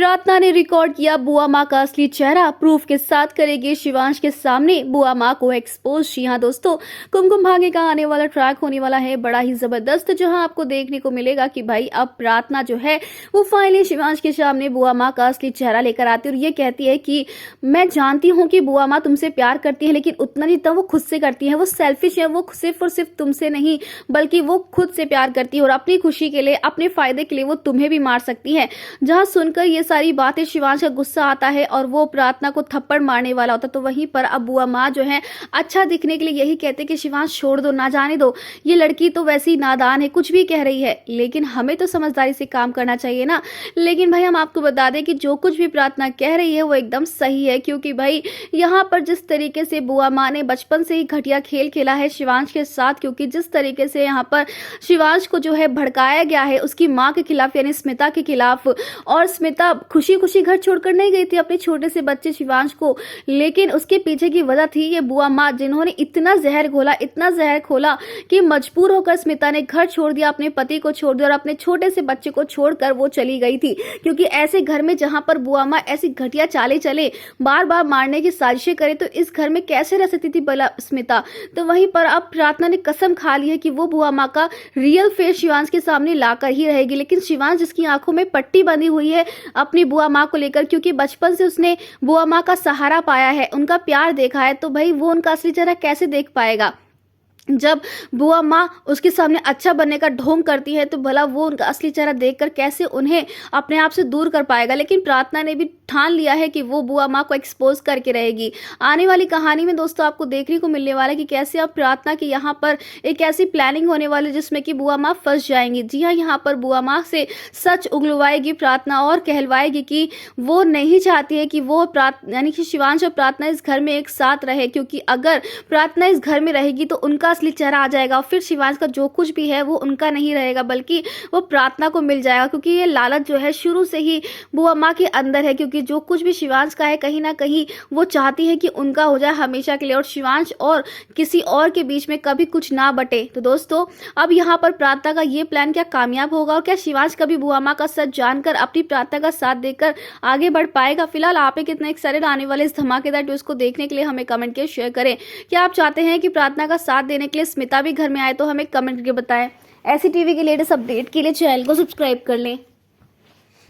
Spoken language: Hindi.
प्रार्थना ने रिकॉर्ड किया बुआ माँ का असली चेहरा, प्रूफ के साथ करेगी शिवांश के सामने बुआ माँ को एक्सपोज। जी हाँ दोस्तों, कुमकुम भाग्य का आने वाला ट्रैक होने वाला है बड़ा ही जबरदस्त, जहां आपको देखने को मिलेगा कि भाई अब प्रार्थना जो है वो फाइनली शिवांश के सामने बुआ माँ का असली चेहरा लेकर आती है और ये कहती है कि मैं जानती हूँ कि बुआ माँ तुमसे प्यार करती है, लेकिन उतना जितना वो खुद से करती है। वो सेल्फिश है, वो सिर्फ और सिर्फ तुमसे नहीं बल्कि वो खुद से प्यार करती है और अपनी खुशी के लिए, अपने फायदे के लिए वो तुम्हें भी मार सकती है। जहां सुनकर ये सारी बातें शिवांश का गुस्सा आता है और वो प्रार्थना को थप्पड़ मारने वाला होता है। तो वहीं पर अब बुआ माँ जो है अच्छा दिखने के लिए यही कहते कि शिवांश छोड़ दो, ना जाने दो, ये लड़की तो वैसी नादान है, कुछ भी कह रही है, लेकिन हमें तो समझदारी से काम करना चाहिए ना। लेकिन भाई हम आपको बता दें कि जो कुछ भी प्रार्थना कह रही है वो एकदम सही है, क्योंकि भाई यहाँ पर जिस तरीके से बुआ माँ ने बचपन से ही घटिया खेल खेला है शिवांश के साथ, क्योंकि जिस तरीके से यहाँ पर शिवांश को जो है भड़काया गया है उसकी माँ के खिलाफ यानी स्मिता के खिलाफ, और स्मिता खुशी खुशी घर छोड़कर नहीं गई थी अपने छोटे से बच्चे शिवांश को, लेकिन उसके पीछे की वजह थी ये बुआ माँ, जिन्होंने इतना जहर घोला, इतना जहर खोला कि मजबूर होकर स्मिता ने घर छोड़ दिया, अपने पति को छोड़ दिया और अपने छोटे से बच्चे को छोड़कर वो चली गई थी। क्योंकि ऐसे घर में जहां पर बुआ माँ ऐसी घटिया चालें चले, बार बार मारने की साजिशें करे, तो इस घर में कैसे रह सकती थी भला स्मिता। तो वहीं पर अब प्रार्थना ने कसम खा ली है कि वो बुआ माँ का रियल फेस शिवांश के सामने लाकर ही रहेगी। लेकिन शिवांश जिसकी आंखों में पट्टी बंधी हुई है अपनी बुआ माँ को लेकर, क्योंकि बचपन से उसने बुआ माँ का सहारा पाया है, उनका प्यार देखा है, तो भाई वो उनका असली चेहरा कैसे देख पाएगा। जब बुआ माँ उसके सामने अच्छा बनने का ढोंग करती है तो भला वो उनका असली चेहरा देखकर कैसे उन्हें अपने आप से दूर कर पाएगा। लेकिन प्रार्थना ने भी ठान लिया है कि वो बुआ माँ को एक्सपोज करके रहेगी। आने वाली कहानी में दोस्तों आपको देखने को मिलने वाला है कि कैसे अब प्रार्थना की यहाँ पर एक ऐसी प्लानिंग होने वाली जिसमें कि बुआ माँ फंस जाएंगी। जी हाँ, यहाँ पर बुआ माँ से सच उगलवाएगी प्रार्थना और कहलवाएगी कि वो नहीं चाहती है कि वो यानी कि शिवांश और प्रार्थना इस घर में एक साथ रहे, क्योंकि अगर प्रार्थना इस घर में रहेगी तो उनका असली चेहरा आ जाएगा और फिर शिवांश का जो कुछ भी है वो उनका नहीं रहेगा बल्कि वो प्रार्थना को मिल जाएगा। क्योंकि ये लालच जो है शुरू से ही बुआ माँ के अंदर है, क्योंकि जो कुछ भी शिवांश का है कहीं ना कहीं वो चाहती है कि उनका हो जाए हमेशा के लिए और शिवांश और किसी और के बीच में कभी कुछ ना बटे। तो दोस्तों अब यहाँ पर प्रार्थना का ये प्लान क्या कामयाब होगा और क्या शिवांश कभी बुआ माँ का सच जानकर अपनी प्रार्थना का साथ देकर आगे बढ़ पाएगा। फिलहाल आप कितना एक्साइटेड आने वाले इस धमाकेदार ट्विस्ट को देखने के लिए हमें कमेंट के शेयर करें। क्या आप चाहते हैं कि प्रार्थना का साथ देने के लिए स्मिता भी घर में आए, तो हमें कमेंट करके बताएं। ऐसी टीवी के लेटेस्ट अपडेट के लिए चैनल को सब्सक्राइब कर लें।